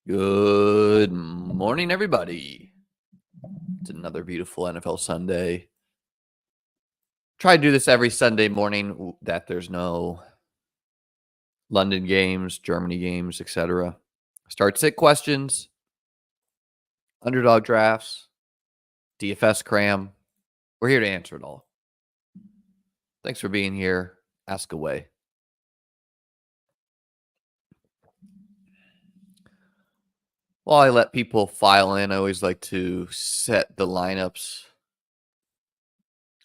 Good morning, everybody. It's another beautiful NFL Sunday. Try to do this every Sunday morning that there's no London games, Germany games, etc. Start sit questions, underdog drafts, DFS Cram. We're here to answer it all. Thanks for being here. Ask away. While I let people file in, I always like to set the lineups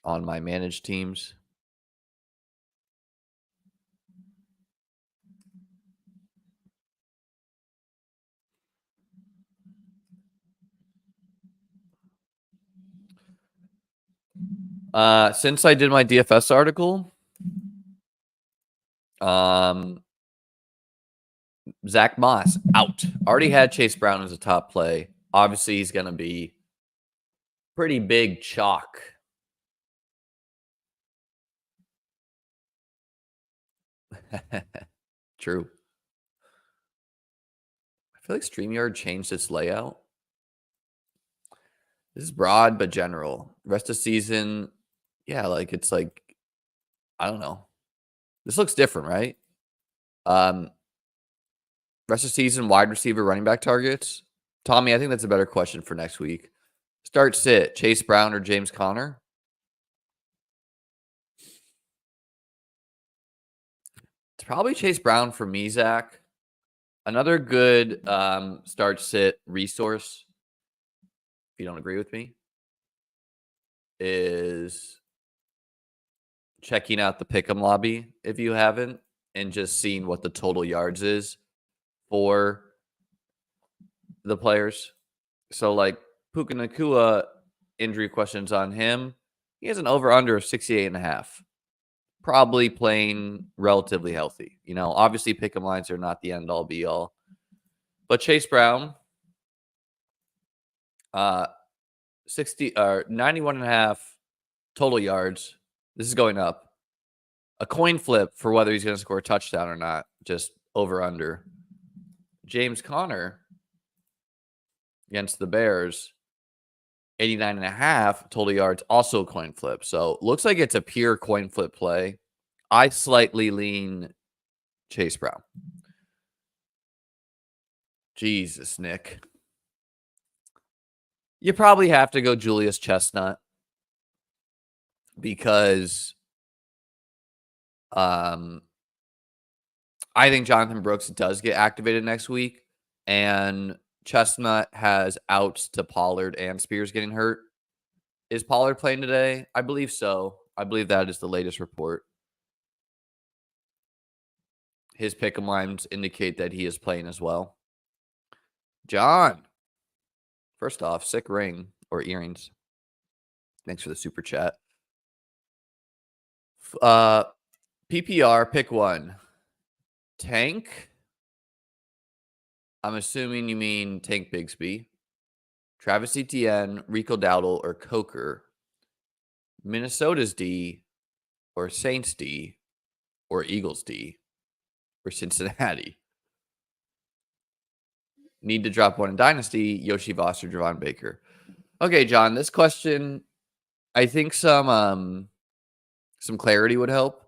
on my managed teams. Since I did my DFS article, Zach Moss out. Already had Chase Brown as a top play. Obviously, he's going to be pretty big chalk. True. I feel like StreamYard changed its layout. This is broad but general. Rest of season, yeah, like it's like, I don't know. This looks different, right? Rest of season, wide receiver, running back targets. Tommy, I think that's a better question for next week. Start sit, Chase Brown or James Conner? It's probably Chase Brown for me, Zach. Another good start sit resource, if you don't agree with me, is checking out the Pick'em lobby if you haven't, and just seeing what the total yards is for the players. So like Puka Nacua, injury questions on him. He has an over-under of 68.5. Probably playing relatively healthy. You know, obviously Pick'em lines are not the end-all be-all. But Chase Brown, 91.5 total yards. This is going up. A coin flip for whether he's going to score a touchdown or not. Just over under. James Conner against the Bears, 89.5 total yards, also a coin flip. So looks like it's a pure coin flip play. I slightly lean Chase Brown. Jesus, Nick. You probably have to go Julius Chestnut because I think Jonathan Brooks does get activated next week, and Chestnut has outs to Pollard and Spears getting hurt. Is Pollard playing today? I believe so. I believe that is the latest report. His pick'em lines indicate that he is playing as well. John, first off, sick ring or earrings. Thanks for the super chat. PPR, pick one. Tank. I'm assuming you mean Tank Bigsby. Travis Etienne, Rico Dowdle, or Coker. Minnesota's D, or Saints D, or Eagles D, or Cincinnati. Need to drop one in Dynasty, Yoshi Voss or Javon Baker. Okay, John, this question, I think some clarity would help.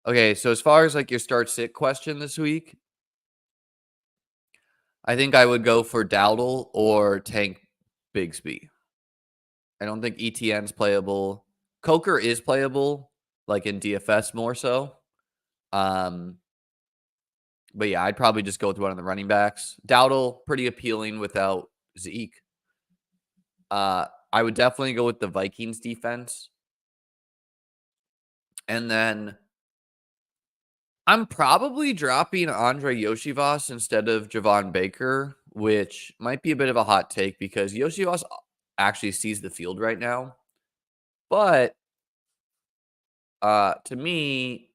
Okay, so as far as like your start sit question this week, I think I would go for Dowdle or Tank Bigsby. I don't think ETN's playable. Coker is playable, like in DFS more so. But yeah, I'd probably just go with one of the running backs. Dowdle, pretty appealing without Zeke. I would definitely go with the Vikings defense. And then I'm probably dropping Andre Yoshivas instead of Javon Baker, which might be a bit of a hot take because Yoshivas actually sees the field right now. But to me,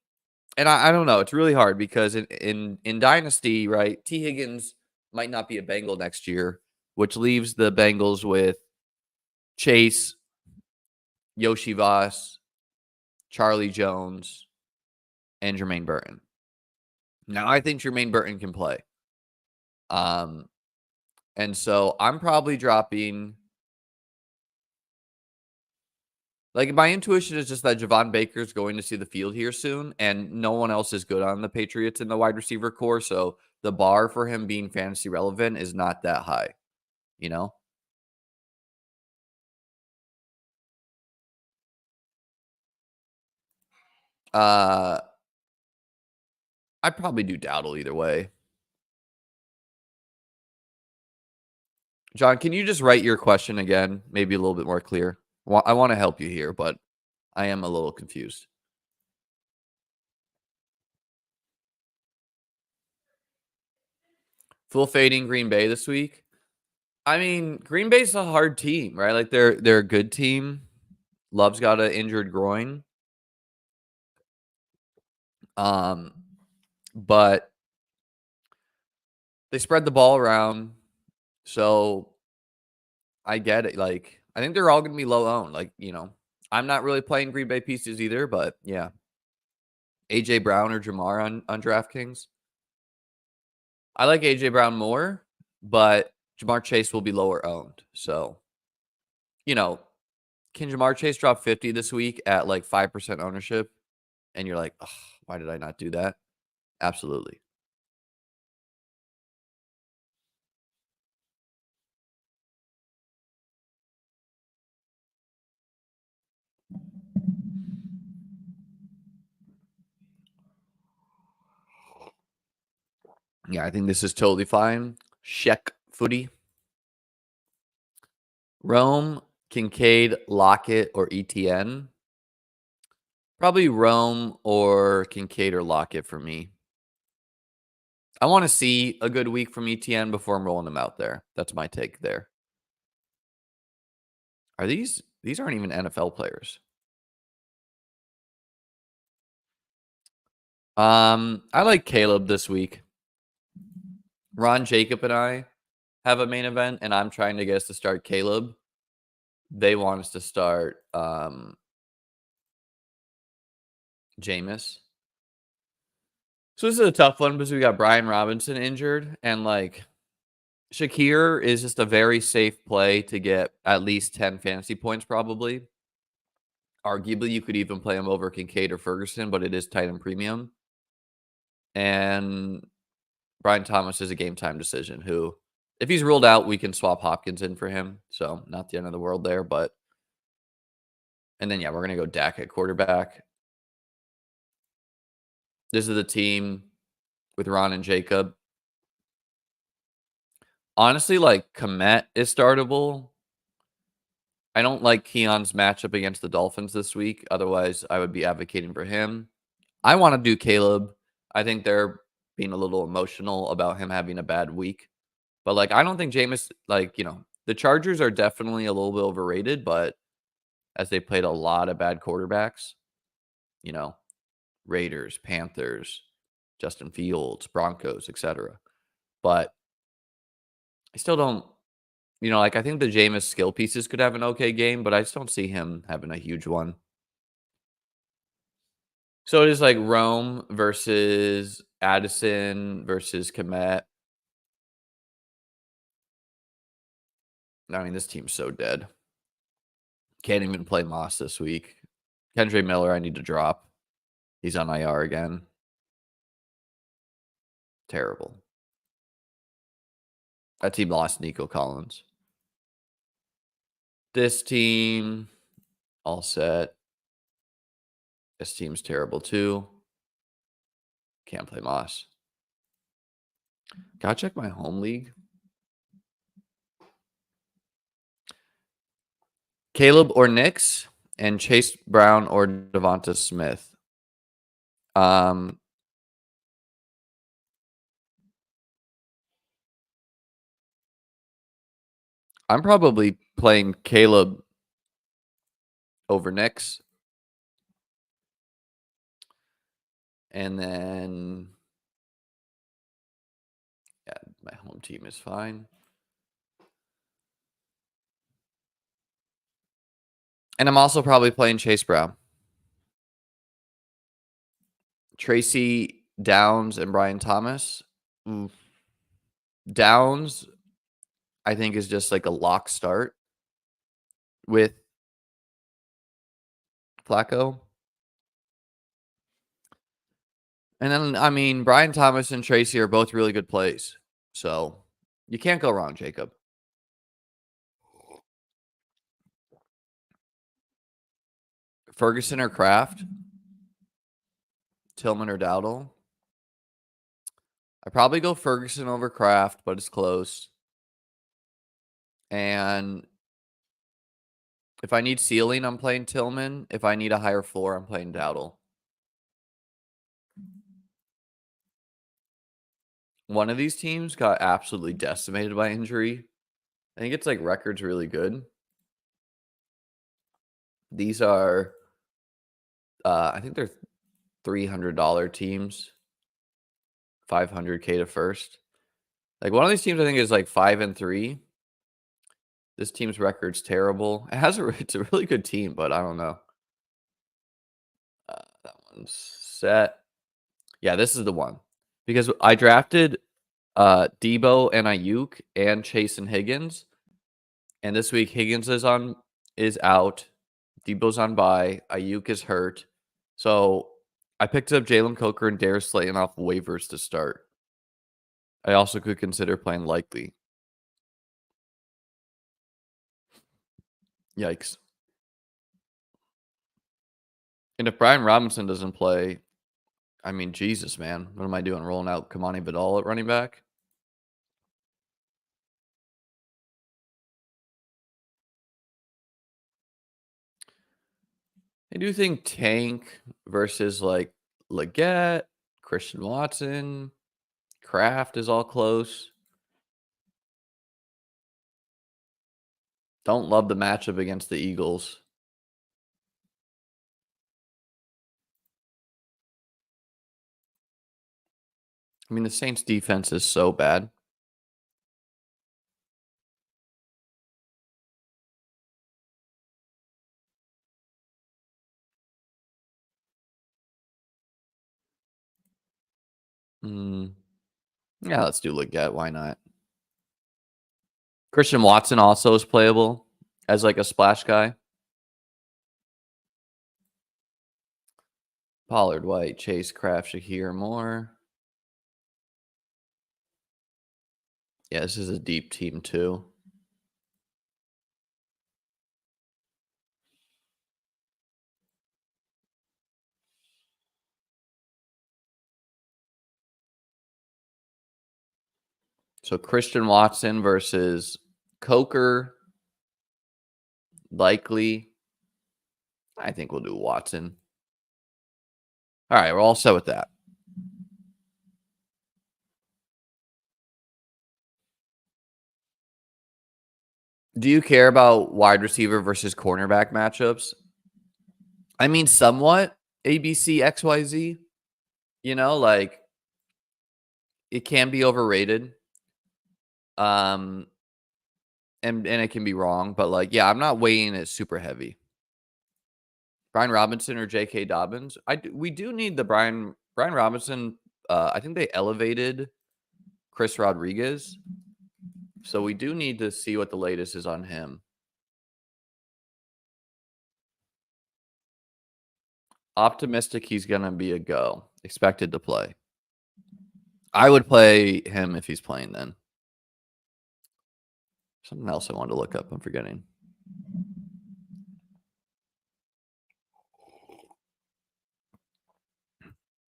and I don't know, it's really hard because in Dynasty, right, T. Higgins might not be a Bengal next year, which leaves the Bengals with Chase, Yoshivas, Charlie Jones, and Jermaine Burton. Now, I think Jermaine Burton can play. And so I'm probably dropping. Like, my intuition is just that Javon Baker's going to see the field here soon, and no one else is good on the Patriots in the wide receiver core, so the bar for him being fantasy relevant is not that high, you know? Uh, I'd probably do Dowdle either way. John, can you just write your question again? Maybe a little bit more clear. I want to help you here, but I am a little confused. Full fading Green Bay this week. I mean, Green Bay's a hard team, right? Like they're a good team. Love's got an injured groin. Um, but they spread the ball around, so I get it. Like, I think they're all going to be low owned. Like, I'm not really playing Green Bay pieces either, but yeah, AJ Brown or Jamar on DraftKings. I like AJ Brown more, but Jamar Chase will be lower owned. So, you know, can Jamar Chase drop 50 this week at like 5% ownership? And you're like, "Ugh, why did I not do that?" Absolutely. Yeah, I think this is totally fine. Sheck footy. Rome, Kincaid, Lockett, or ETN. Probably Rome or Kincaid or Lockett for me. I want to see a good week from ETN before I'm rolling them out there. That's my take there. Are these aren't even NFL players? I like Caleb this week. Ron, Jacob, and I have a main event, and I'm trying to get us to start Caleb. They want us to start Jameis. So this is a tough one because we got Brian Robinson injured, and like Shakir is just a very safe play to get at least 10 fantasy points, probably. Arguably, you could even play him over Kincaid or Ferguson, but it is tight and premium. And Brian Thomas is a game time decision who, if he's ruled out, we can swap Hopkins in for him. So not the end of the world there, but and then yeah, we're gonna go Dak at quarterback. This is the team with Ron and Jacob. Honestly, like Komet is startable. I don't like Keon's matchup against the Dolphins this week. Otherwise, I would be advocating for him. I want to do Caleb. I think they're being a little emotional about him having a bad week. But like, I don't think Jameis, like, the Chargers are definitely a little bit overrated, but as they played a lot of bad quarterbacks, you know, Raiders, Panthers, Justin Fields, Broncos, etc. But I still don't, like I think the Jameis skill pieces could have an okay game, but I just don't see him having a huge one. So it is like Rome versus Addison versus Komet. I mean, this team's so dead. Can't even play Moss this week. Kendra Miller, I need to drop. He's on IR again. Terrible. That team lost Nico Collins. This team, all set. This team's terrible too. Can't play Moss. Gotta check my home league. Caleb or Nix and Chase Brown or Devonta Smith. I'm probably playing Caleb over Nix. And then, yeah, my home team is fine. And I'm also probably playing Chase Brown. Tracy Downs and Brian Thomas. Downs, I think, is just like a lock start with Flacco. And then, I mean, Brian Thomas and Tracy are both really good plays. So you can't go wrong, Jacob. Ferguson or Kraft? Tillman or Dowdle? I probably go Ferguson over Kraft, but it's close. And if I need ceiling, I'm playing Tillman. If I need a higher floor, I'm playing Dowdle. One of these teams got absolutely decimated by injury. I think it's like record's really good. These are, I think they're $300 teams, 500K to first. Like one of these teams, I think is like 5-3. This team's record's terrible. It's a really good team, but I don't know. That one's set. Yeah, this is the one because I drafted Debo and Ayuk and Chase and Higgins, and this week Higgins is out. Debo's on bye. Ayuk is hurt. So I picked up Jalen Coker and Darius Slayton off waivers to start. I also could consider playing Likely. Yikes. And if Brian Robinson doesn't play, I mean, Jesus, man. What am I doing? Rolling out Kamani Vidal at running back? I do think Tank versus like Leggett, Christian Watson, Kraft is all close. Don't love the matchup against the Eagles. I mean, the Saints defense is so bad. Yeah, let's do Leggett. Why not? Christian Watson also is playable as like a splash guy. Pollard, White, Chase, Kraft, Shahir, Moore. Yeah, this is a deep team too. So Christian Watson versus Coker. Likely. I think we'll do Watson. All right, we're all set with that. Do you care about wide receiver versus cornerback matchups? I mean, somewhat ABC, XYZ. You know, like it can be overrated. And it can be wrong, but like, yeah, I'm not weighing it super heavy. Brian Robinson or J.K. Dobbins? We do need the Brian Robinson. I think they elevated Chris Rodriguez, so we do need to see what the latest is on him. Optimistic he's gonna be a go. Expected to play. I would play him if he's playing then. Something else I wanted to look up. I'm forgetting.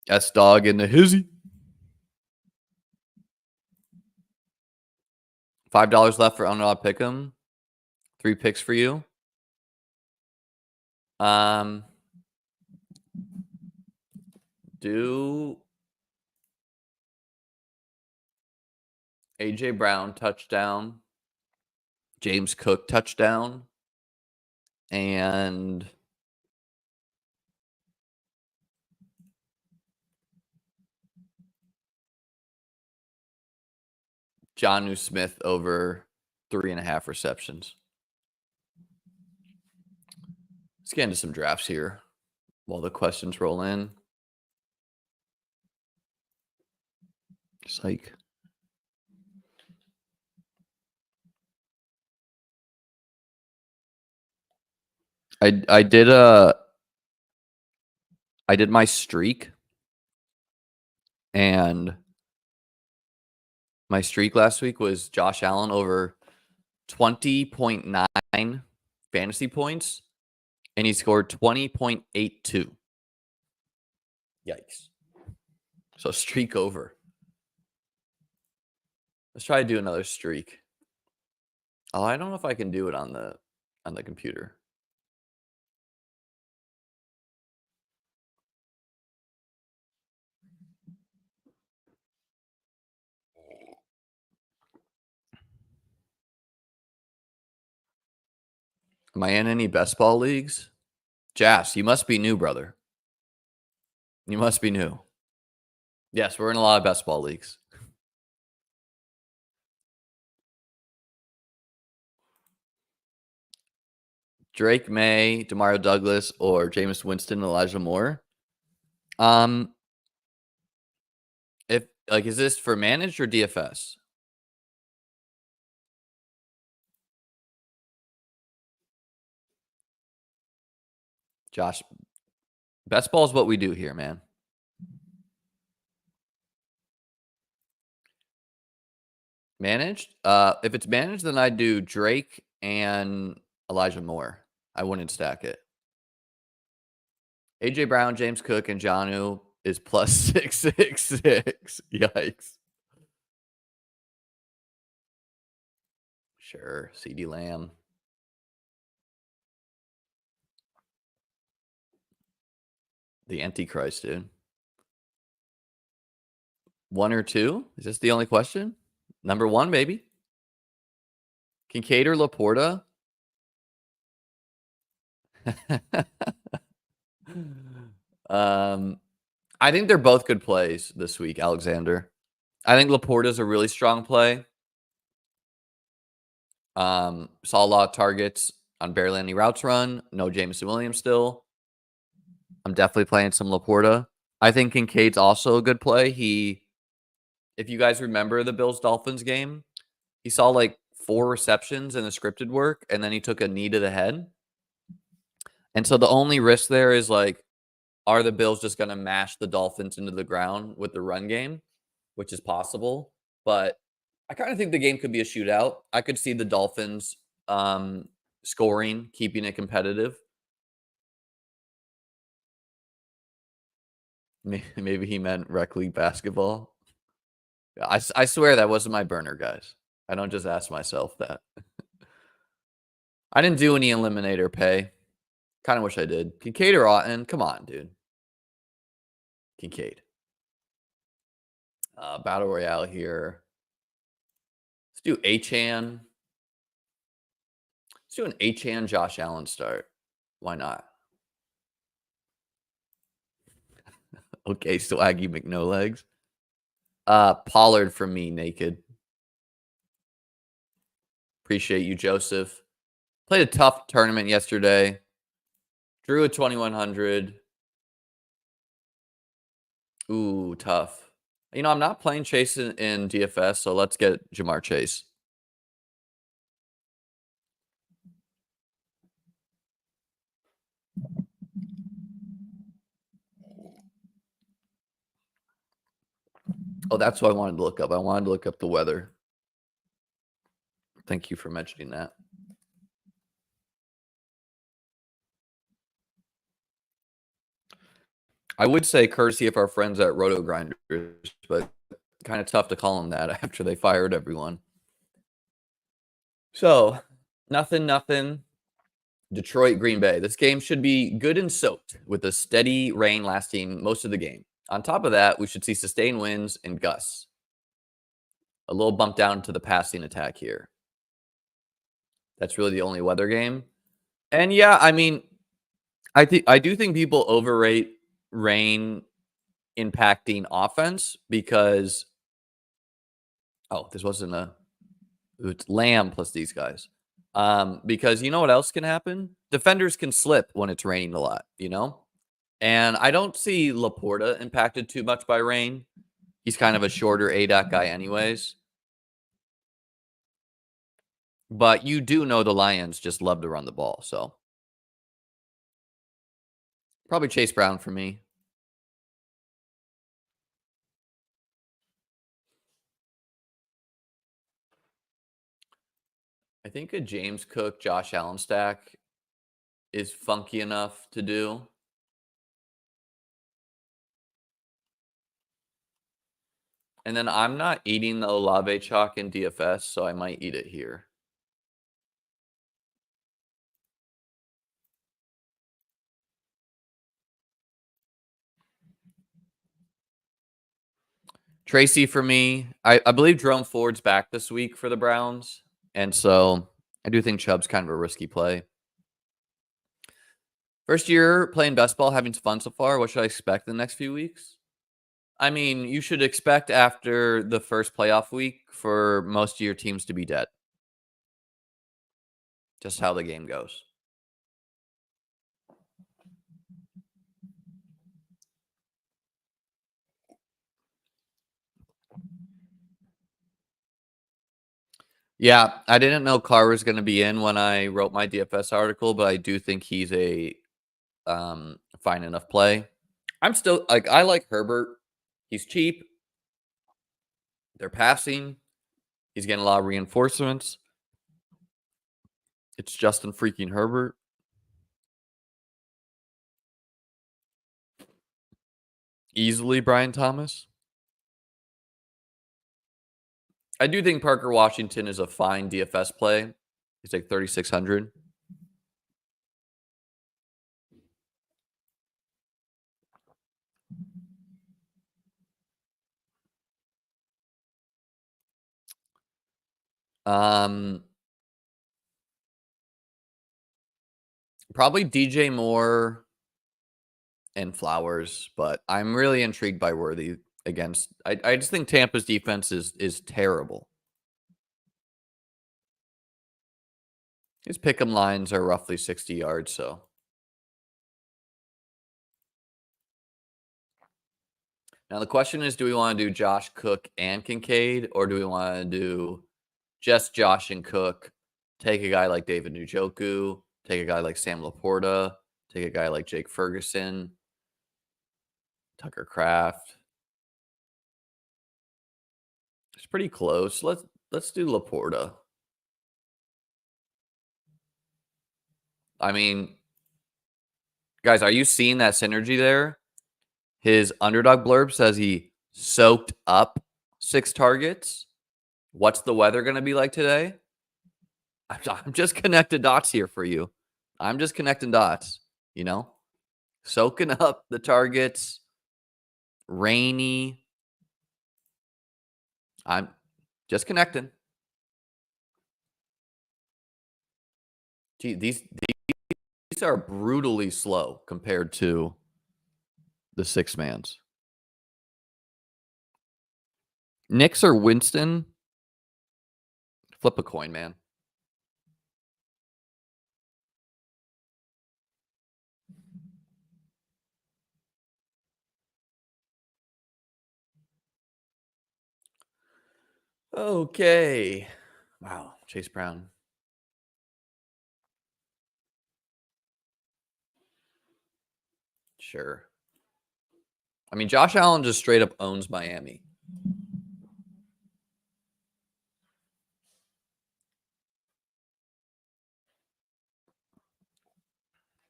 S Dog in the hizzy. $5 left for Underdog Pick'em. 3 picks for you. Do AJ Brown touchdown, James Cook touchdown, and Jonnu Smith over 3.5 receptions. Let's get into some drafts here while the questions roll in. Psych. I did my streak, and my streak last week was Josh Allen over 20.9 fantasy points, and he scored 20.82. Yikes. So streak over. Let's try to do another streak. Oh, I don't know if I can do it on the computer. Am I in any best ball leagues? Jas, you must be new, brother. You must be new. Yes, we're in a lot of best ball leagues. Drake May, Demario Douglas, or Jameis Winston, Elijah Moore. If is this for managed or DFS? Josh, best ball is what we do here, man. Managed? If it's managed, then I'd do Drake and Elijah Moore. I wouldn't stack it. AJ Brown, James Cook, and Jonnu is plus 666. Yikes. Sure. CD Lamb. The Antichrist, dude. 1 or 2? Is this the only question? Number 1, maybe. Kincaid or Laporta? I think they're both good plays this week, Alexander. I think Laporta's a really strong play. Saw a lot of targets on barely any routes run. No Jameson Williams still. I'm definitely playing some Laporta. I think Kincaid's also a good play. If you guys remember the Bills-Dolphins game, he saw like 4 receptions in the scripted work, and then he took a knee to the head. And so the only risk there is like, are the Bills just going to mash the Dolphins into the ground with the run game, which is possible. But I kind of think the game could be a shootout. I could see the Dolphins scoring, keeping it competitive. Maybe he meant rec league basketball. I swear that wasn't my burner, guys. I don't just ask myself that. I didn't do any eliminator pay. Kind of wish I did. Kincaid or Otten? Come on, dude. Kincaid. Battle Royale here. Let's do Achan. Let's do an Achan Josh Allen start. Why not? Okay, Swaggy McNolegs. Pollard from me, naked. Appreciate you, Joseph. Played a tough tournament yesterday. Drew a 2100. Ooh, tough. You know, I'm not playing Chase in DFS, so let's get Jamar Chase. Oh, that's what I wanted to look up. I wanted to look up the weather. Thank you for mentioning that. I would say courtesy of our friends at Roto Grinders, but kind of tough to call them that after they fired everyone. So, nothing. Detroit, Green Bay. This game should be good and soaked with a steady rain lasting most of the game. On top of that, we should see sustained winds and gusts. A little bump down to the passing attack here. That's really the only weather game. And yeah, I mean, I do think people overrate rain impacting offense because this wasn't it's Lamb plus these guys. Because you know what else can happen? Defenders can slip when it's raining a lot, you know? And I don't see Laporta impacted too much by rain. He's kind of a shorter ADOT guy anyways. But you do know the Lions just love to run the ball, so Probably Chase Brown for me. I think a James Cook, Josh Allen stack is funky enough to do. And then I'm not eating the Olave chalk in DFS, so I might eat it here. Tracy for me. I believe Jerome Ford's back this week for the Browns. And so I do think Chubb's kind of a risky play. First year playing best ball, having fun so far. What should I expect in the next few weeks? I mean, you should expect after the first playoff week for most of your teams to be dead. Just how the game goes. Yeah, I didn't know Carr was going to be in when I wrote my DFS article, but I do think he's a fine enough play. I'm still I like Herbert. He's cheap. They're passing. He's getting a lot of reinforcements. It's Justin freaking Herbert. Easily Brian Thomas. I do think Parker Washington is a fine DFS play. He's like 3,600. Probably DJ Moore and Flowers, but I'm really intrigued by Worthy against. I just think Tampa's defense is terrible. His pick'em lines are roughly 60 yards, so. Now the question is, do we want to do Josh Cook and Kincaid, or do we want to do just Josh and Cook, take a guy like David Njoku, take a guy like Sam Laporta, take a guy like Jake Ferguson, Tucker Kraft? It's pretty close. Let's do Laporta. I mean, guys, are you seeing that synergy there? His underdog blurb says he soaked up 6 targets. What's the weather going to be like today? I'm just connecting dots here for you. I'm just connecting dots, you know? Soaking up the targets. Rainy. I'm just connecting. Gee, these are brutally slow compared to the 6-mans. Knicks or Winston? Flip a coin, man. Okay. Wow, Chase Brown. Sure. I mean, Josh Allen just straight up owns Miami.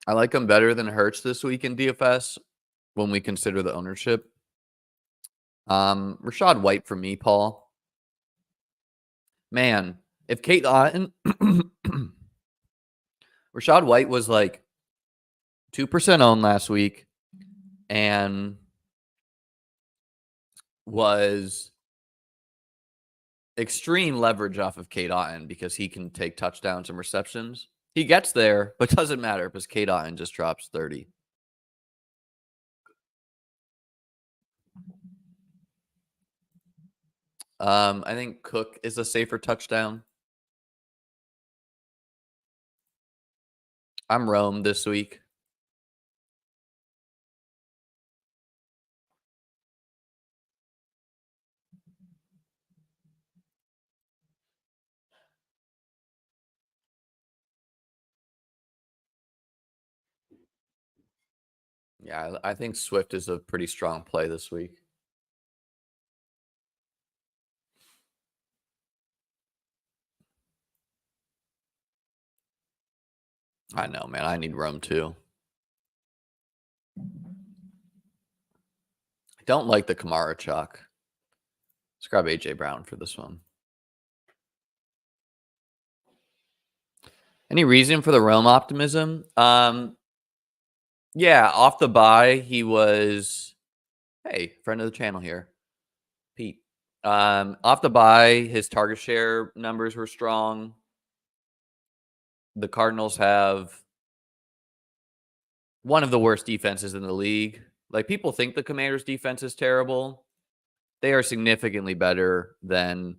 I like him better than Hurts this week in DFS when we consider the ownership. Rashad White for me, Paul. Man, if Kate Otten, Rashad White was like 2% owned last week and was extreme leverage off of Kate Otten because he can take touchdowns and receptions. He gets there, but doesn't matter because Kate Otten just drops 30. I think Cook is a safer touchdown. I'm Rome this week. Yeah, I think Swift is a pretty strong play this week. I know, man. I need Rome too. I don't like the Kamara chalk. Let's grab AJ Brown for this one. Any reason for the Rome optimism? Yeah, off the bye, he was, hey, friend of the channel here, Pete. Off the bye, his target share numbers were strong. The Cardinals have one of the worst defenses in the league. Like, people think the Commanders' defense is terrible. They are significantly better than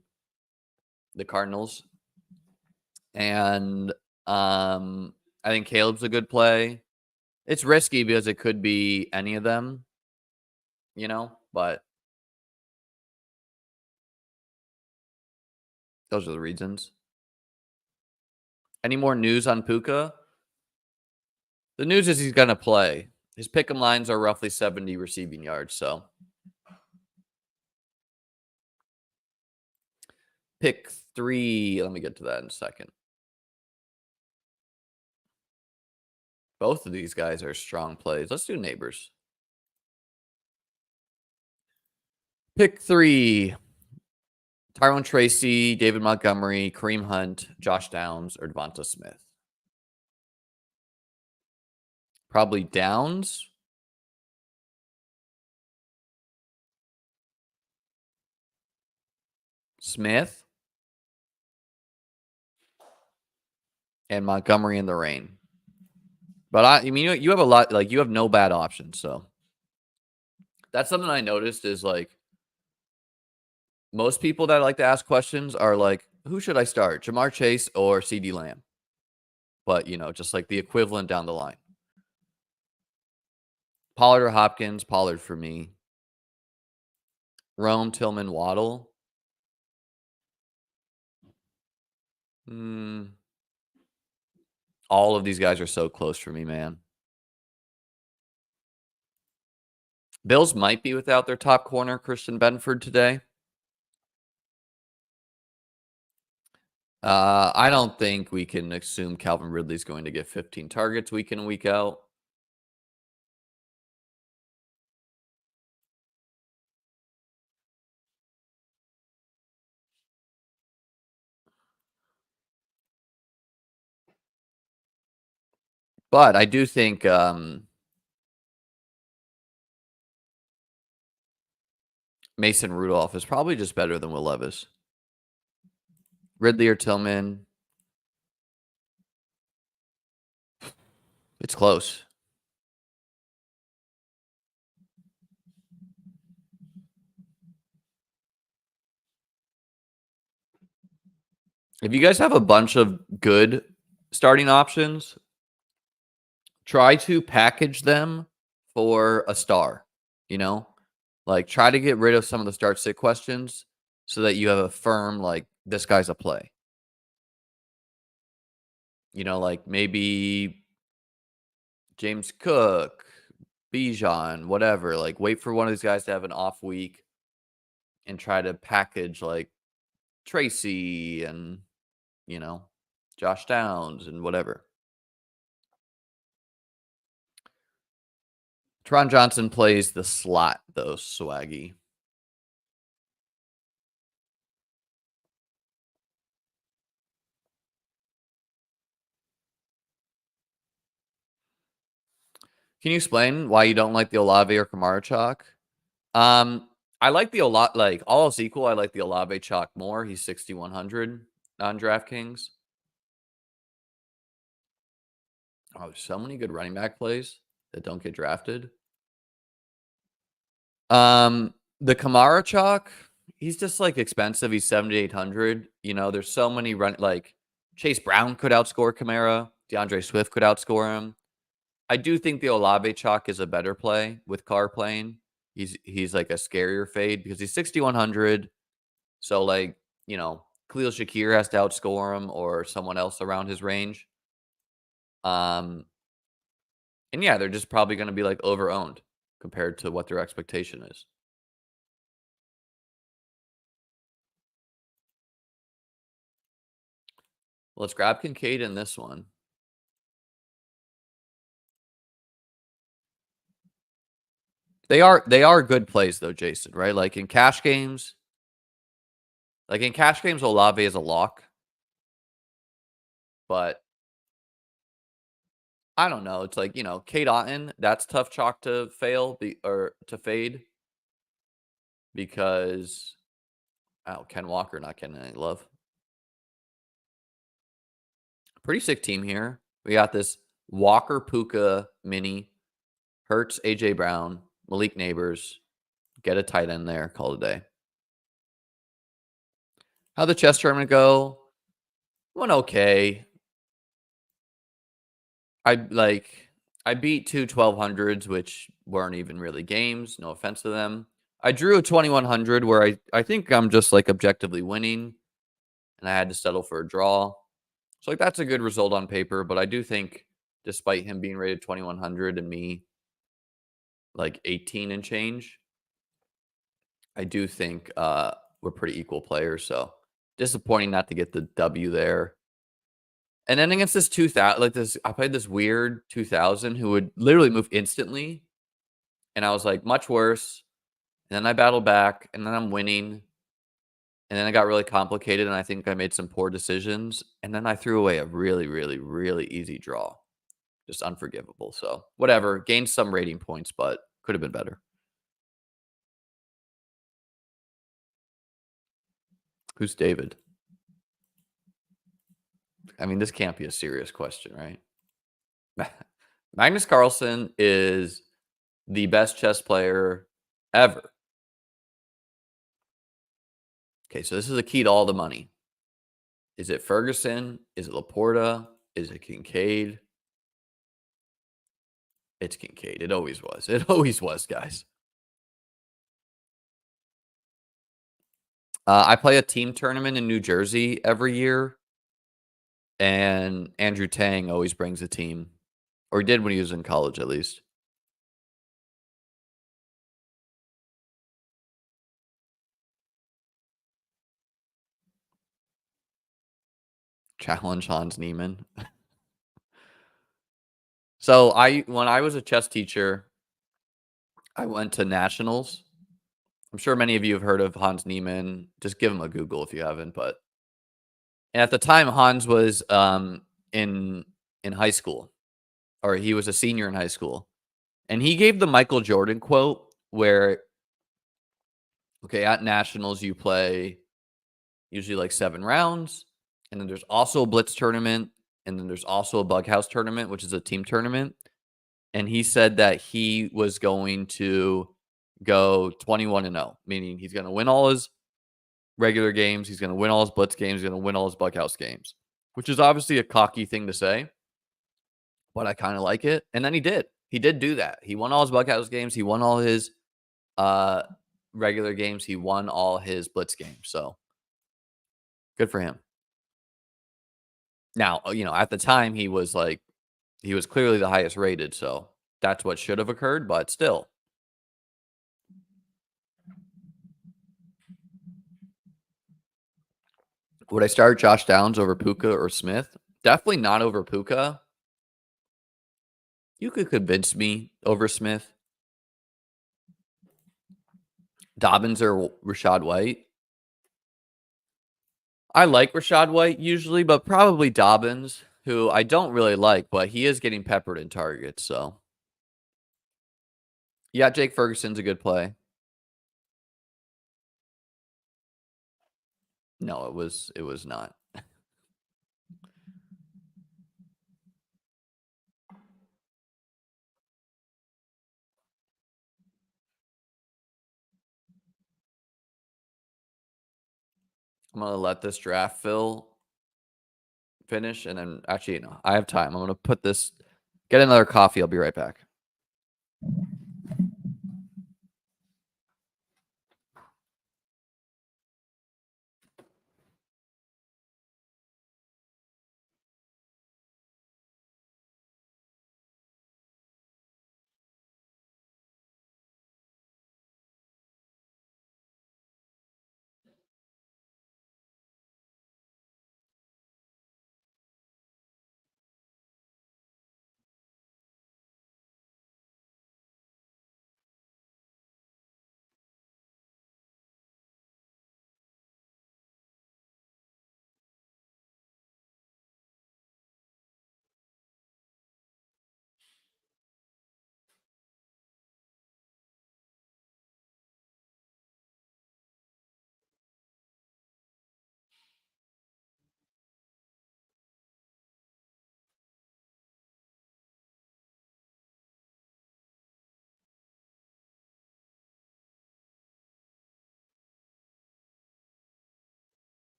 the Cardinals. And I think Caleb's a good play. It's risky because it could be any of them, but those are the reasons. Any more news on Puka? The news is he's going to play. His pick'em lines are roughly 70 receiving yards, so. Pick 3. Let me get to that in a second. Both of these guys are strong plays. Let's do neighbors. Pick 3. Tyrone Tracy, David Montgomery, Kareem Hunt, Josh Downs, or Devonta Smith. Probably Downs. Smith. And Montgomery in the rain. But I mean, you have a lot, like, you have no bad options. So that's something I noticed is, like, most people that like to ask questions are like, who should I start? Jamar Chase or CD Lamb? But, just like the equivalent down the line. Pollard or Hopkins? Pollard for me. Rome, Tillman, Waddle. All of these guys are so close for me, man. Bills might be without their top corner, Christian Benford, today. I don't think we can assume Calvin Ridley's going to get 15 targets week in and week out. But I do think Mason Rudolph is probably just better than Will Levis. Ridley or Tillman. It's close. If you guys have a bunch of good starting options, try to package them for a star, Like, try to get rid of some of the start-sit questions so that you have a firm, like, this guy's a play. Like, maybe James Cook, Bijan, whatever. Like, wait for one of these guys to have an off week and try to package, like, Tracy and, Josh Downs and whatever. Tron Johnson plays the slot, though, Swaggy. Can you explain why you don't like the Olave or Kamara chalk? I like the Olave, like, all else equal, I like the Olave chalk more. He's 6,100 on DraftKings. Oh, there's so many good running back plays that don't get drafted. The Kamara chalk, he's just, like, expensive. He's 7,800. There's so many like, Chase Brown could outscore Kamara. DeAndre Swift could outscore him. I do think the Olave chalk is a better play with Carr playing. He's like a scarier fade because he's 6,100. So, like, Khalil Shakir has to outscore him or someone else around his range. And yeah, they're just probably going to be like over-owned compared to what their expectation is. Let's grab Kincaid in this one. They are good plays though, Jason, right? Like in cash games, Olave is a lock, but I don't know. It's like, Kate Otten, that's tough chalk to fail or to fade because Ken Walker, not getting any love. Pretty sick team here. We got this Walker Puka mini, Hurts, AJ Brown, Malik Neighbors. Get a tight end there. Call it a day. How'd the chess tournament go? Went okay. I beat two 1200s, which weren't even really games. No offense to them. I drew a 2100 where I think I'm just like objectively winning, and I had to settle for a draw. So like that's a good result on paper, but I do think despite him being rated 2100 and me like 18 and change, I do think we're pretty equal players. So disappointing not to get the W there. And then against this 2000, I played this weird 2000 who would literally move instantly. And I was like, much worse. And then I battled back, and then I'm winning. And then it got really complicated, and I think I made some poor decisions. And then I threw away a really, really, really easy draw. Just unforgivable. So whatever. Gained some rating points, but could have been better. Who's David? I mean, this can't be a serious question, right? Magnus Carlsen is the best chess player ever. Okay, so this is a key to all the money. Is it Ferguson? Is it Laporta? Is it Kincaid? It's Kincaid. It always was. It always was, guys. I play a team tournament in New Jersey every year, and Andrew Tang always brings a team, or he did when he was in college, at least. Challenge Hans Niemann. So when I was a chess teacher, I went to nationals. I'm sure many of you have heard of Hans Niemann. Just give him a Google if you haven't. But and at the time, Hans was in high school, or he was a senior in high school, and he gave the Michael Jordan quote where, okay, at nationals you play usually like 7 rounds, and then there's also a blitz tournament, and then there's also a bug house tournament, which is a team tournament. And he said that he was going to go 21-0, meaning he's going to win all his regular games, he's going to win all his blitz games, he's going to win all his bug house games, which is obviously a cocky thing to say, but I kind of like it. And then he did. He did do that. He won all his bug house games. He won all his regular games. He won all his blitz games. So good for him. Now, at the time he was clearly the highest rated. So that's what should have occurred, but still. Would I start Josh Downs over Puka or Smith? Definitely not over Puka. You could convince me over Smith. Dobbins or Rashad White? I like Rashad White usually, but probably Dobbins, who I don't really like, but he is getting peppered in targets, so. Yeah, Jake Ferguson's a good play. No, it was not. I'm gonna let this draft finish, and then actually, I have time. I'm gonna get another coffee. I'll be right back.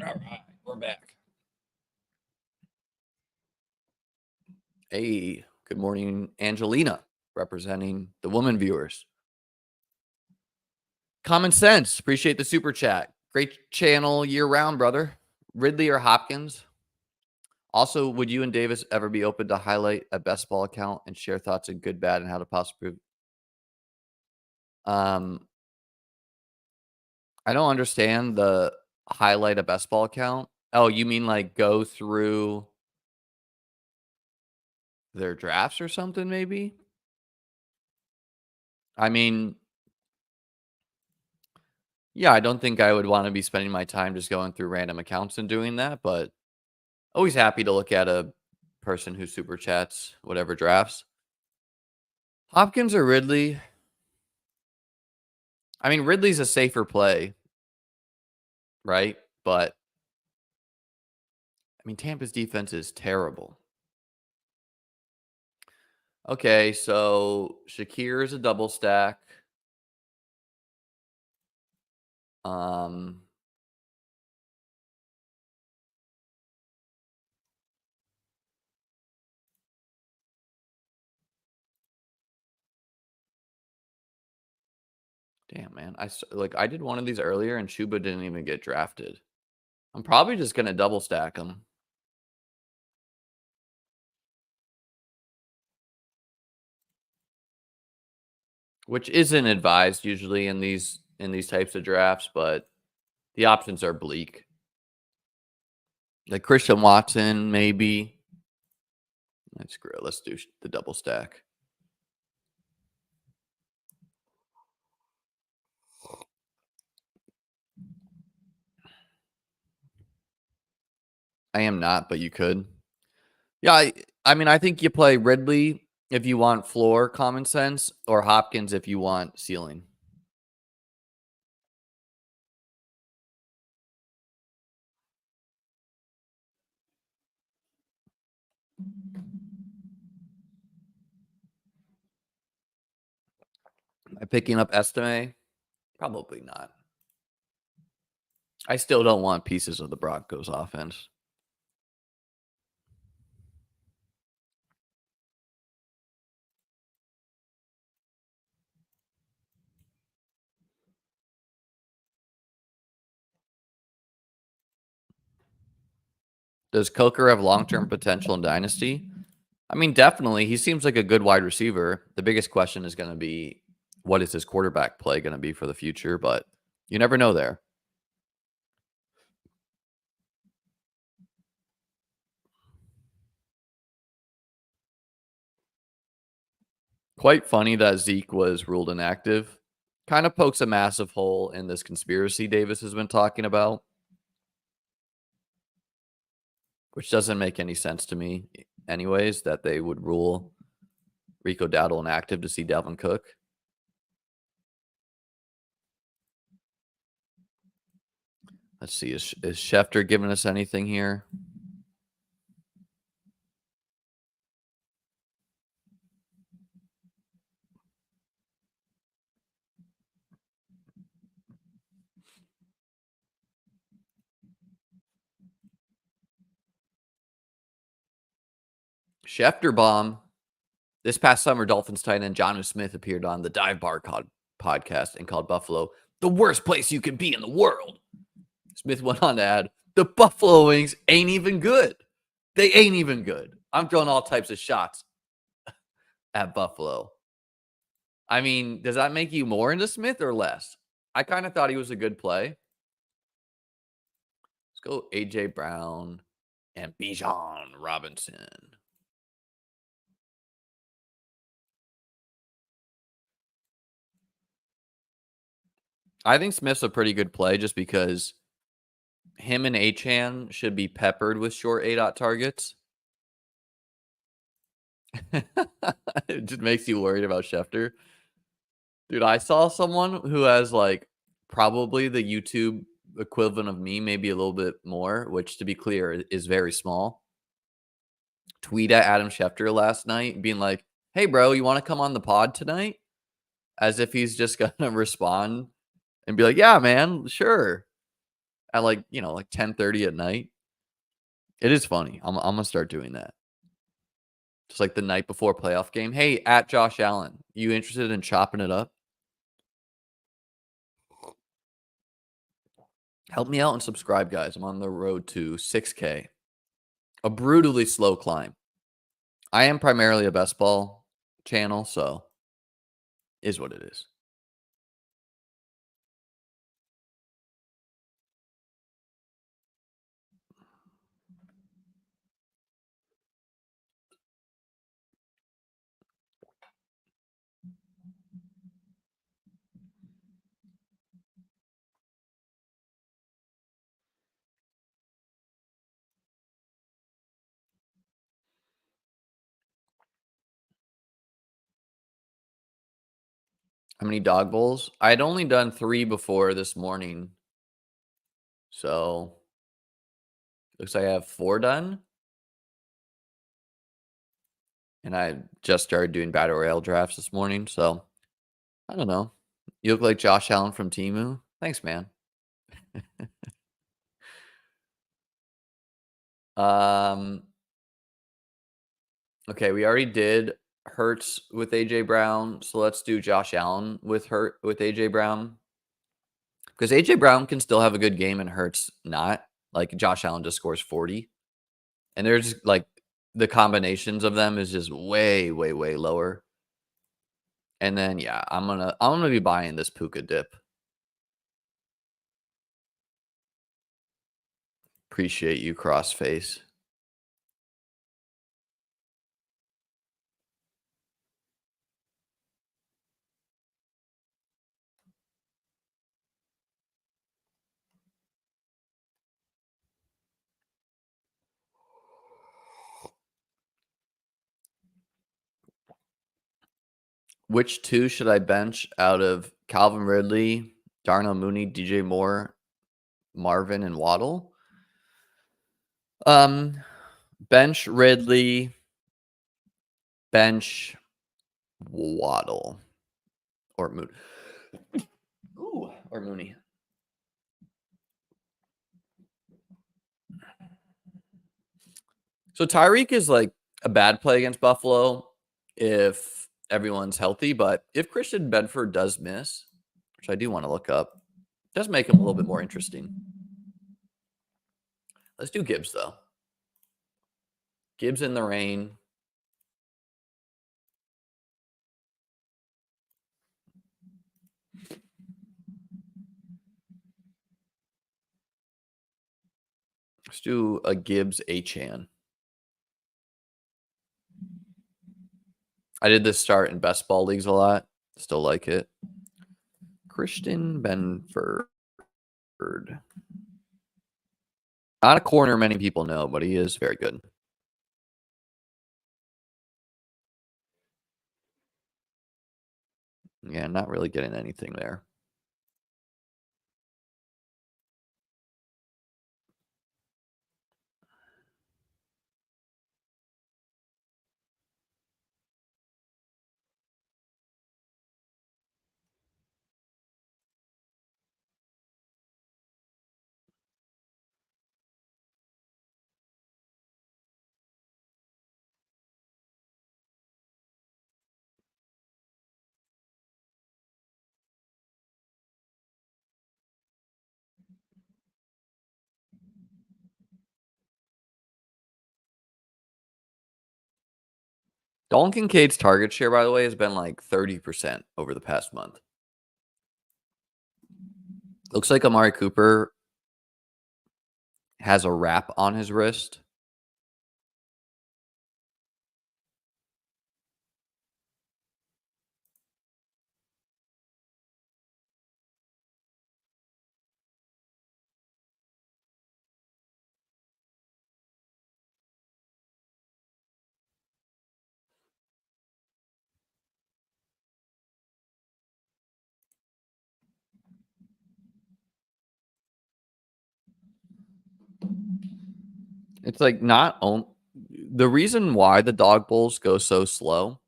All right, we're back. Hey, good morning, Angelina, representing the woman viewers. Common sense. Appreciate the super chat. Great channel year round, brother. Ridley or Hopkins? Also, would you and Davis ever be open to highlight a best ball account and share thoughts on good, bad, and how to possibly improve? I don't understand the highlight a best ball account. Oh, you mean like go through their drafts or something, maybe? I mean, yeah, I don't think I would want to be spending my time just going through random accounts and doing that, but always happy to look at a person who super chats whatever drafts. Hopkins or Ridley? I mean, Ridley's a safer play, right? But I mean, Tampa's defense is terrible. Okay, so Shakir is a double stack. Um, Damn, man. I did one of these earlier and Chuba didn't even get drafted. I'm probably just gonna double stack him. Which isn't advised usually in these types of drafts, but the options are bleak. Like Christian Watson, maybe. Screw it. Let's do the double stack. I am not, but you could. Yeah, I mean, I think you play Ridley if you want floor common sense, or Hopkins if you want ceiling. Am I picking up Estime? Probably not. I still don't want pieces of the Broncos offense. Does Coker have long-term potential in Dynasty? I mean, definitely. He seems like a good wide receiver. The biggest question is going to be, what is his quarterback play going to be for the future? But you never know there. Quite funny that Zeke was ruled inactive. Kind of pokes a massive hole in this conspiracy Davis has been talking about, which doesn't make any sense to me anyways, that they would rule Rico Dowdle inactive to see Dalvin Cook. Let's see. Is Schefter giving us anything here? Schefter bomb. This past summer, Dolphins tight end Jonnu Smith appeared on the Dive Bar podcast and called Buffalo the worst place you can be in the world. Smith went on to add, the Buffalo Wings ain't even good. They ain't even good. I'm throwing all types of shots at Buffalo. I mean, does that make you more into Smith or less? I kind of thought he was a good play. Let's go A.J. Brown and Bijan Robinson. I think Smith's a pretty good play just because him and Achane should be peppered with short A-dot targets. It just makes you worried about Schefter. Dude, I saw someone who has like probably the YouTube equivalent of me, maybe a little bit more, which to be clear is very small. Tweet at Adam Schefter last night being like, hey, bro, you want to come on the pod tonight? As if he's just going to respond and be like, yeah, man, sure. at like 10:30 at night. It is funny. I'm gonna start doing that. Just like the night before playoff game. Hey, at Josh Allen, you interested in chopping it up? Help me out and subscribe, guys. I'm on the road to 6K. A brutally slow climb. I am primarily a best ball channel, so is what it is. How many dog bowls? I had only done 3 before this morning. So looks like I have 4 done. And I just started doing battle royale drafts this morning. So I don't know. You look like Josh Allen from Temu. Thanks, man. um Okay, we already did Hurts with AJ Brown, so let's do Josh Allen with AJ Brown. Because AJ Brown can still have a good game and Hurts not. Like Josh Allen just scores 40. And there's like the combinations of them is just way, way, way lower. And then yeah, I'm gonna be buying this Puka dip. Appreciate you, Crossface. Which 2 should I bench out of Calvin Ridley, Darnell Mooney, DJ Moore, Marvin, and Waddle? Bench Ridley, bench Waddle, or Moon. Ooh, or Mooney. So Tyreek is like a bad play against Buffalo if everyone's healthy, but if Christian Bedford does miss, which I do want to look up, it does make him a little bit more interesting. Let's do Gibbs though. Gibbs in the rain. Let's do a Gibbs Achan. I did this start in best ball leagues a lot. Still like it. Christian Benford. Not a corner many people know, but he is very good. Yeah, not really getting anything there. Dalton Kincaid's target share, by the way, has been like 30% over the past month. Looks like Amari Cooper has a wrap on his wrist. It's like the reason why the dog bowls go so slow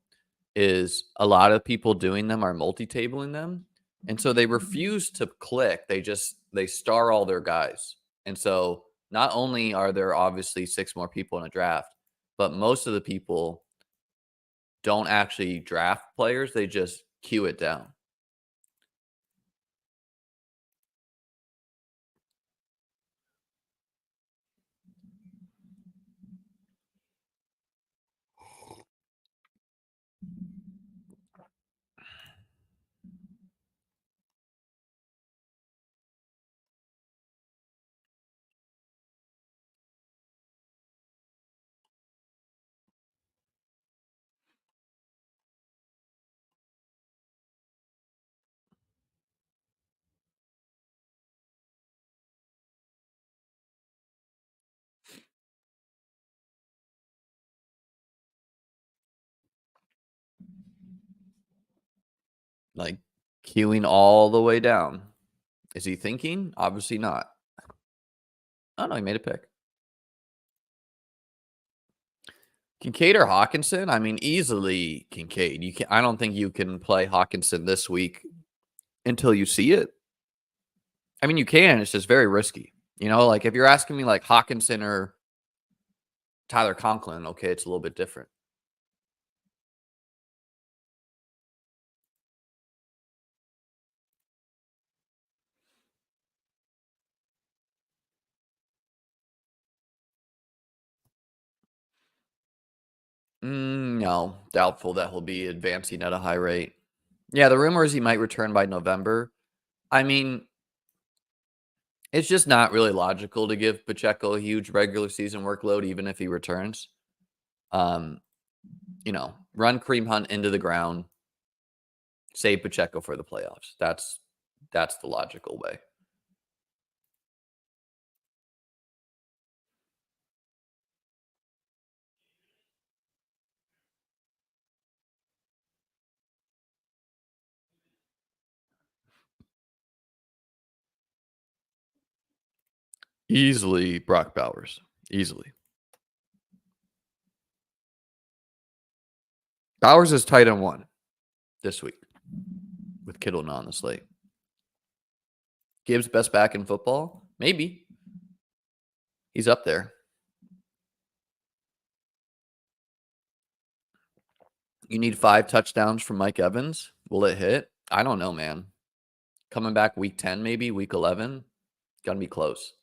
is a lot of people doing them are multi-tabling them. And so they refuse to click. They just they star all their guys. And so not only are there obviously 6 more people in a draft, but most of the people don't actually draft players, they just queue it down. Like queuing all the way down. Is he thinking? Obviously not. Oh no, he made a pick. Kincaid or Hawkinson? I mean, easily Kincaid. You can I don't think you can play Hawkinson this week until you see it. I mean, you can, it's just very risky. You know, like if you're asking me like Hawkinson or Tyler Conklin, okay, it's a little bit different. No, doubtful that he'll be advancing at a high rate. Yeah, the rumor is he might return by November. I mean, it's just not really logical to give Pacheco a huge regular season workload, even if he returns. Um, you know, run Kareem Hunt into the ground, save Pacheco for the playoffs. That's the logical way. Easily Brock Bowers. Easily. Bowers is tight end 1 this week with Kittle not on the slate. Gibbs best back in football? Maybe. He's up there. You need 5 touchdowns from Mike Evans. Will it hit? I don't know, man. Coming back week 10, maybe week 11. Got to be close.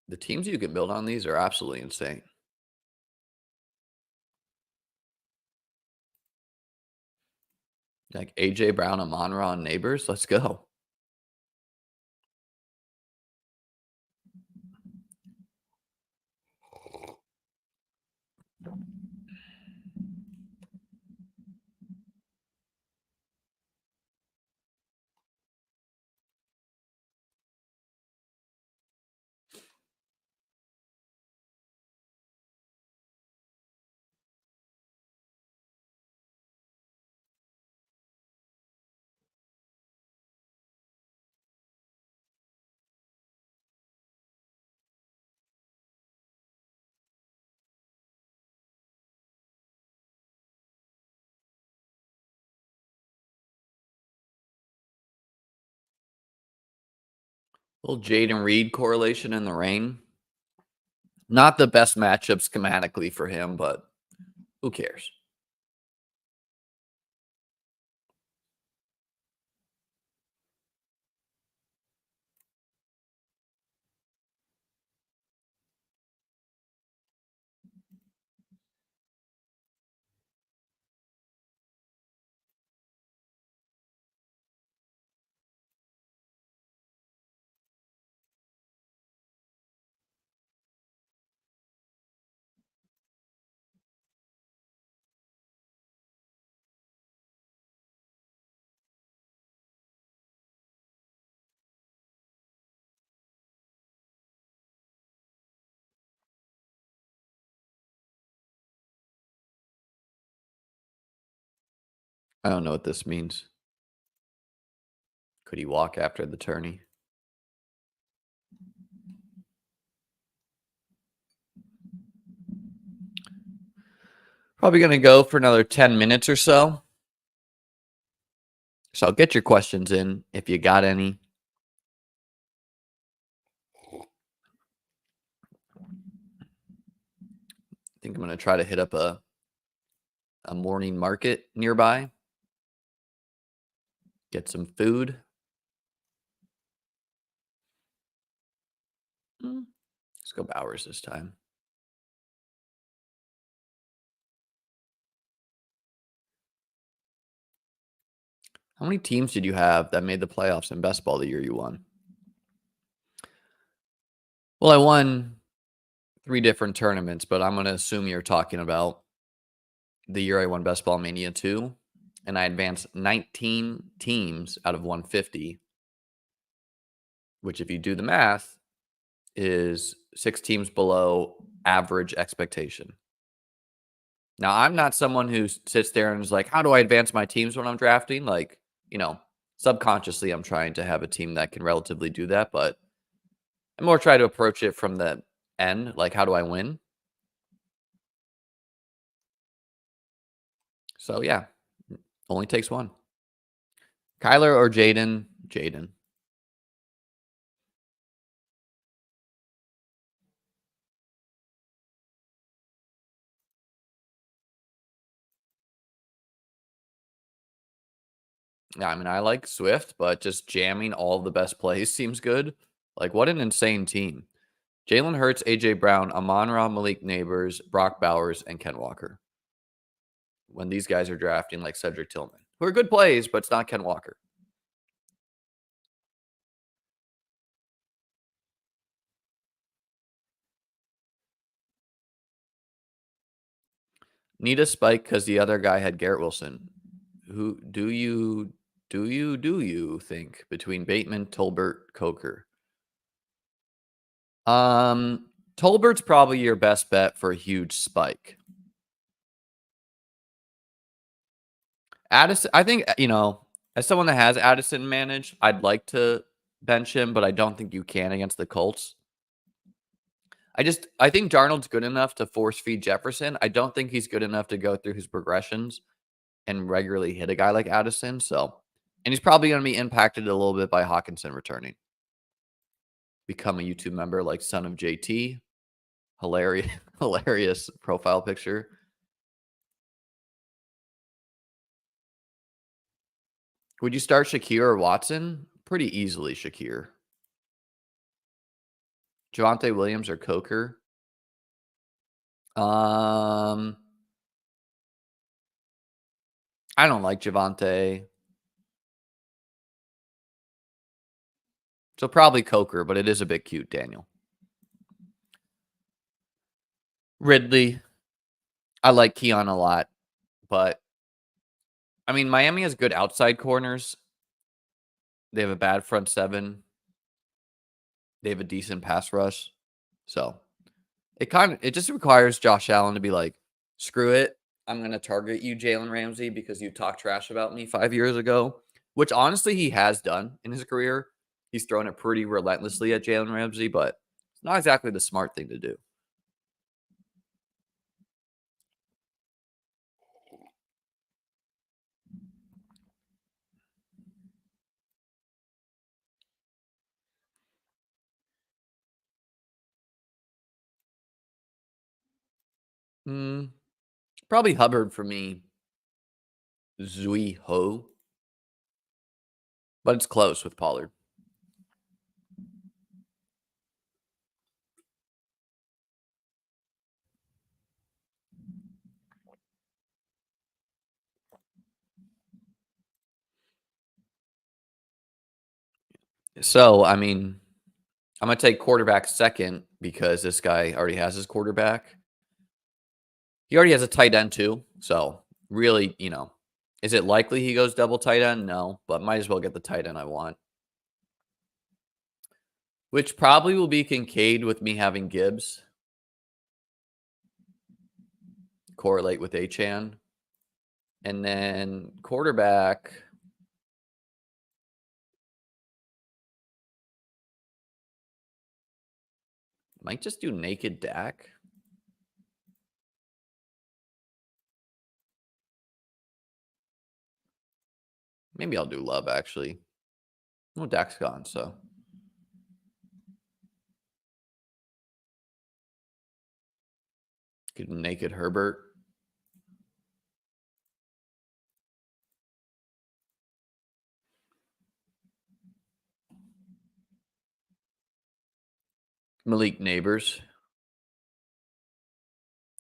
The teams you can build on these are absolutely insane. Like AJ Brown, Amon-Ra, and Neighbors. Let's go. Little Jaden Reed correlation in the rain. Not the best matchup schematically for him, but who cares? I don't know what this means. Could he walk after the tourney? Probably going to go for another 10 minutes or so. So get your questions in if you got any. I think I'm going to try to hit up a morning market nearby. Get some food. Let's go Bowers this time. How many teams did you have that made the playoffs in best ball the year you won? Well, I won 3 different tournaments, but I'm going to assume you're talking about the year I won Best Ball Mania 2, and I advanced 19 teams out of 150, which if you do the math is 6 teams below average expectation. Now, I'm not someone who sits there and is like, how do I advance my teams when I'm drafting? Like, subconsciously I'm trying to have a team that can relatively do that, but I more try to approach it from the end, like how do I win? So yeah, only takes one. Kyler or Jaden? Jaden. Yeah, I mean, I like Swift, but just jamming all the best plays seems good. Like, what an insane team. Jalen Hurts, A.J. Brown, Amon-Ra, Malik Neighbors, Brock Bowers, and Ken Walker. When these guys are drafting like Cedric Tillman, who are good plays, but it's not Ken Walker. Need a spike because the other guy had Garrett Wilson. Who do you think between Bateman, Tolbert, Coker? Tolbert's probably your best bet for a huge spike. Addison, I think, as someone that has Addison managed, I'd like to bench him, but I don't think you can against the Colts. I think Darnold's good enough to force feed Jefferson. I don't think he's good enough to go through his progressions and regularly hit a guy like Addison. So, and he's probably going to be impacted a little bit by Hawkinson returning. Become a YouTube member like son of JT. Hilarious profile picture. Would you start Shakir or Watson? Pretty easily Shakir. Javonte Williams or Coker? I don't like Javonte. So probably Coker, but it is a bit cute, Daniel. Ridley. I like Keon a lot, but I mean, Miami has good outside corners. They have a bad front seven. They have a decent pass rush. So it just requires Josh Allen to be like, screw it. I'm going to target you, Jalen Ramsey, because you talked trash about me 5 years ago, which honestly he has done in his career. He's thrown it pretty relentlessly at Jalen Ramsey, but it's not exactly the smart thing to do. Probably Hubbard for me. Zui Ho. But it's close with Pollard. So, I mean, I'm going to take quarterback second because this guy already has his quarterback. He already has a tight end too. So, really, is it likely he goes double tight end? No, but might as well get the tight end I want. Which probably will be Kincaid with me having Gibbs. Correlate with Achane. And then quarterback. Might just do naked Dak. Maybe I'll do Love, actually. No, Dak's gone, so. Could naked Herbert. Malik Neighbors.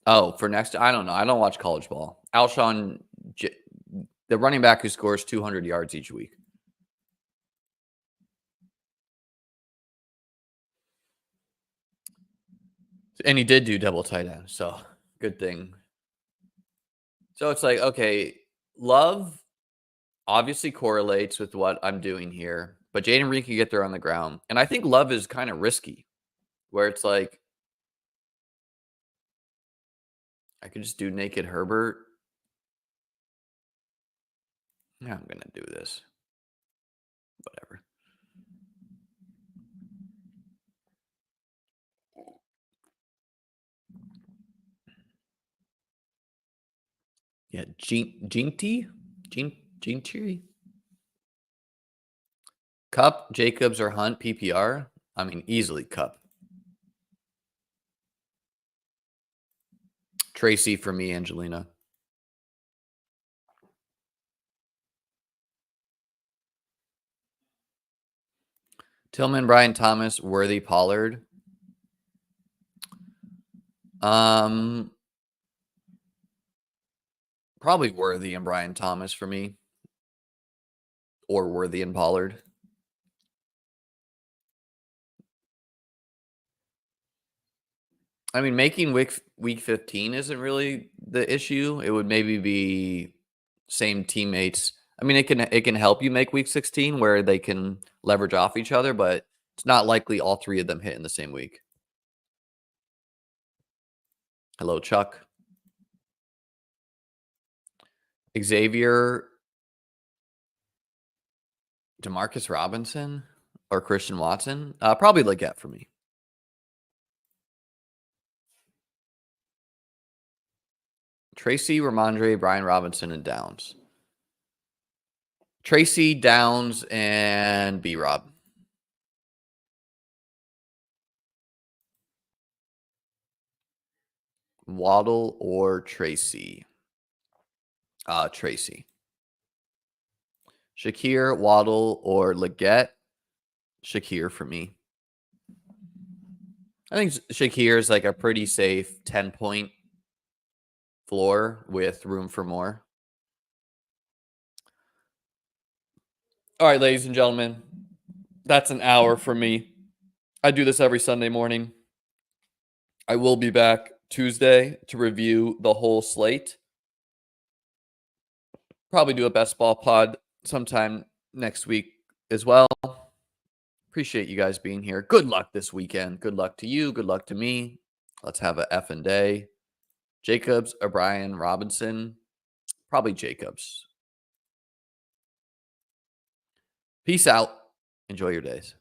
Oh, for next, I don't know. I don't watch college ball. Alshon, the running back who scores 200 yards each week. And he did do double tight end, so good thing. So it's like, okay, Love obviously correlates with what I'm doing here, but Jaden Reed can get there on the ground. And I think Love is kind of risky, where it's like, I could just do naked Herbert. Yeah, I'm going to do this. Whatever. Yeah, Jinty? Cup, Jacobs, or Hunt, PPR? I mean, easily Cup. Tracy for me, Angelina. Tillman, Brian Thomas, Worthy, Pollard. Probably Worthy and Brian Thomas for me. Or Worthy and Pollard. I mean, making week 15 isn't really the issue. It would maybe be same teammates. I mean, it can help you make week 16 where they can leverage off each other, but it's not likely all three of them hit in the same week. Hello, Chuck. Xavier, Demarcus Robinson, or Christian Watson? Probably Leggett for me. Tracy, Ramondre, Brian Robinson, and Downs. Tracy, Downs, and B-Rob. Waddle or Tracy? Tracy. Shakir, Waddle, or Leggett? Shakir for me. I think Shakir is like a pretty safe 10-point floor with room for more. All right, ladies and gentlemen, that's an hour for me. I do this every Sunday morning. I will be back Tuesday to review the whole slate. Probably do a best ball pod sometime next week as well. Appreciate you guys being here. Good luck this weekend. Good luck to you. Good luck to me. Let's have a effing day. Jacobs, O'Brien, Robinson. Probably Jacobs. Peace out. Enjoy your days.